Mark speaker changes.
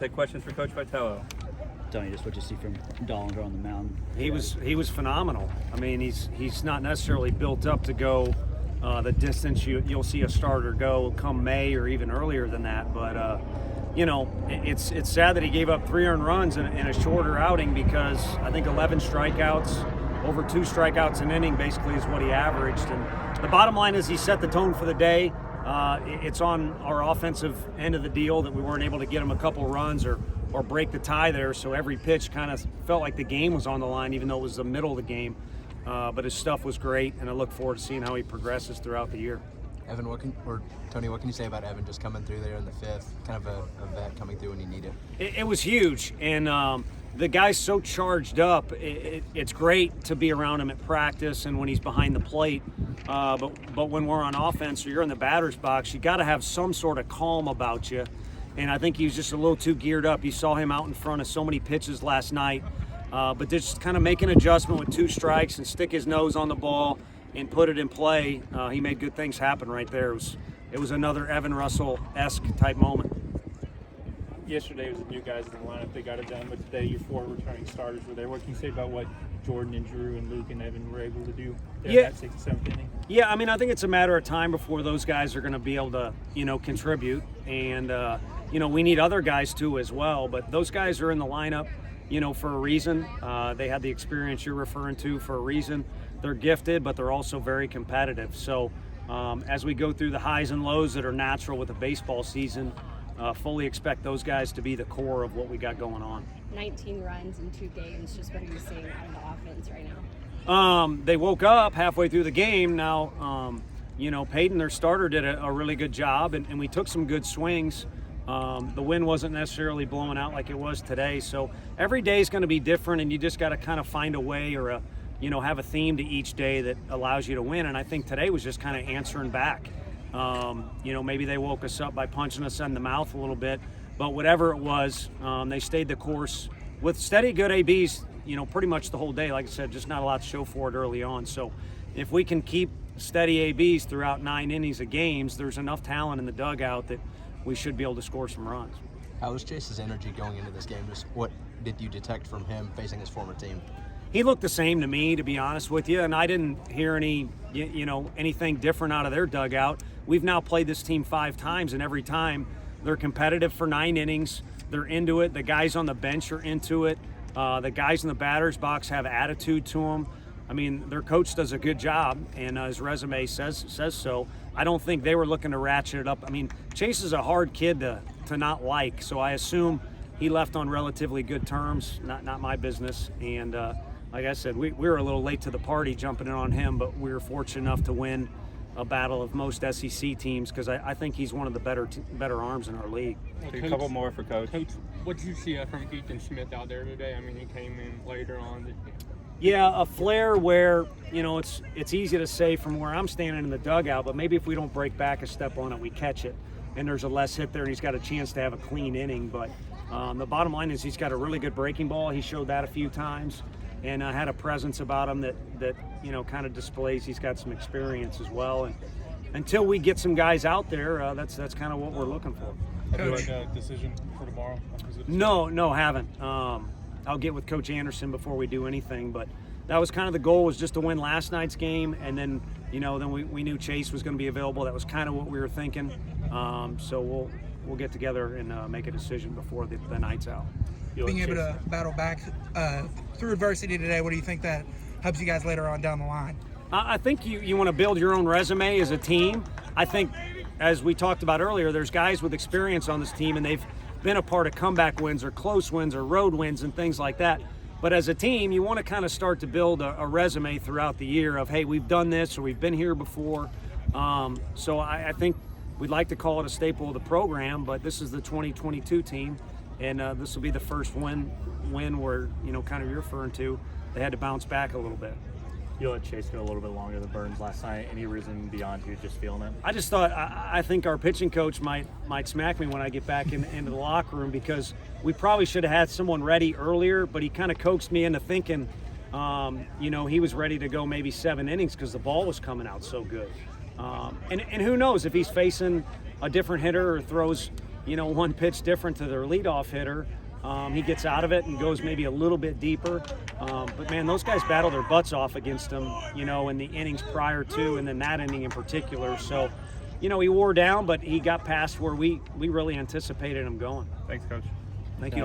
Speaker 1: take questions for Coach Vitello.
Speaker 2: Tony, just what you see from Dollinger on the mound.
Speaker 3: He was phenomenal. I mean, he's not necessarily built up to go the distance you'll see a starter go come May or even earlier than that. But it's sad that he gave up 3 earned runs in a shorter outing, because I think 11 strikeouts, over 2 strikeouts an inning basically is what he averaged. And the bottom line is he set the tone for the day. It's on our offensive end of the deal that we weren't able to get him a couple runs or break the tie there, so every pitch kind of felt like the game was on the line, even though it was the middle of the game. But his stuff was great, and I look forward to seeing how he progresses throughout the year.
Speaker 4: Evan, Tony, what can you say about Evan just coming through there in the 5th, kind of a vet coming through when you need it?
Speaker 3: It was huge, and the guy's so charged up. It's great to be around him at practice and when he's behind the plate. But when we're on offense or you're in the batter's box, you got to have some sort of calm about you. And I think he was just a little too geared up. You saw him out in front of so many pitches last night. But just kind of make an adjustment with 2 strikes and stick his nose on the ball and put it in play. He made good things happen right there. It was another Evan Russell-esque type moment.
Speaker 5: Yesterday was the new guys in the lineup. They got it done, but today your 4 returning starters were there. What can you say about what Jordan and Drew and Luke and Evan were able to do there in that 6th and 7th inning?
Speaker 3: Yeah, I mean, I think it's a matter of time before those guys are going to be able to, contribute. And, we need other guys too as well. But those guys are in the lineup, for a reason. They had the experience you're referring to for a reason. They're gifted, but they're also very competitive. So as we go through the highs and lows that are natural with a baseball season, fully expect those guys to be the core of what we got going on.
Speaker 6: 19 runs in 2 games. Just what are you seeing out of the offense right now?
Speaker 3: They woke up halfway through the game. Now, Peyton, their starter, did a really good job, and we took some good swings. The wind wasn't necessarily blowing out like it was today. So every day is going to be different, and you just got to kind of find a way or have a theme to each day that allows you to win. And I think today was just kind of answering back. Maybe they woke us up by punching us in the mouth a little bit, but whatever it was, they stayed the course with steady, good ABs, pretty much the whole day. Like I said, just not a lot to show for it early on. So if we can keep steady ABs throughout 9 innings of games, there's enough talent in the dugout that we should be able to score some runs.
Speaker 4: How was Chase's energy going into this game? Just what did you detect from him facing his former team?
Speaker 3: He looked the same to me, to be honest with you, and I didn't hear anything different out of their dugout. We've now played this team 5 times, and every time they're competitive for 9 innings. They're into it. The guys on the bench are into it. The guys in the batter's box have attitude to them. I mean, their coach does a good job, and his resume says so. I don't think they were looking to ratchet it up. I mean, Chase is a hard kid to not like, so I assume he left on relatively good terms. Not my business. And like I said, we were a little late to the party jumping in on him, but we were fortunate enough to win a battle of most SEC teams because I think he's one of the better arms in our league.
Speaker 1: Well, a couple more for Coach.
Speaker 5: Coach, what did you see from Ethan Smith out there today? I mean, he came in later on.
Speaker 3: Yeah, a flare where, it's easy to say from where I'm standing in the dugout, but maybe if we don't break back a step on it, we catch it. And there's a less hit there, and he's got a chance to have a clean inning. But the bottom line is he's got a really good breaking ball. He showed that a few times and had a presence about him that kind of displays he's got some experience as well. And until we get some guys out there, that's kind of what we're looking for.
Speaker 5: Have you had a decision for tomorrow?
Speaker 3: No, haven't. I'll get with Coach Anderson before we do anything, but that was kind of the goal, was just to win last night's game, and then we knew Chase was going to be available. That was kind of what we were thinking. So we'll get together and make a decision before the night's out.
Speaker 7: Being able to battle back through adversity today, what do you think that helps you guys later on down the line?
Speaker 3: I think you want to build your own resume as a team. I think, as we talked about earlier, there's guys with experience on this team, and they've been a part of comeback wins or close wins or road wins and things like that. But as a team, you want to kind of start to build a resume throughout the year of, hey, we've done this or we've been here before. So I think we'd like to call it a staple of the program, but this is the 2022 team, and this will be the first win where, kind of you're referring to, they had to bounce back a little bit.
Speaker 8: You let Chase go a little bit longer than Burns last night. Any reason beyond you just feeling it?
Speaker 3: I just thought I think our pitching coach might smack me when I get back into the locker room, because we probably should have had someone ready earlier, but he kind of coaxed me into thinking, he was ready to go maybe 7 innings because the ball was coming out so good. And who knows if he's facing a different hitter or throws one pitch different to their leadoff hitter. He gets out of it and goes maybe a little bit deeper. But, man, those guys battle their butts off against him, in the innings prior to and then that inning in particular. So, he wore down, but he got past where we really anticipated him going.
Speaker 1: Thanks, Coach.
Speaker 3: Thank you.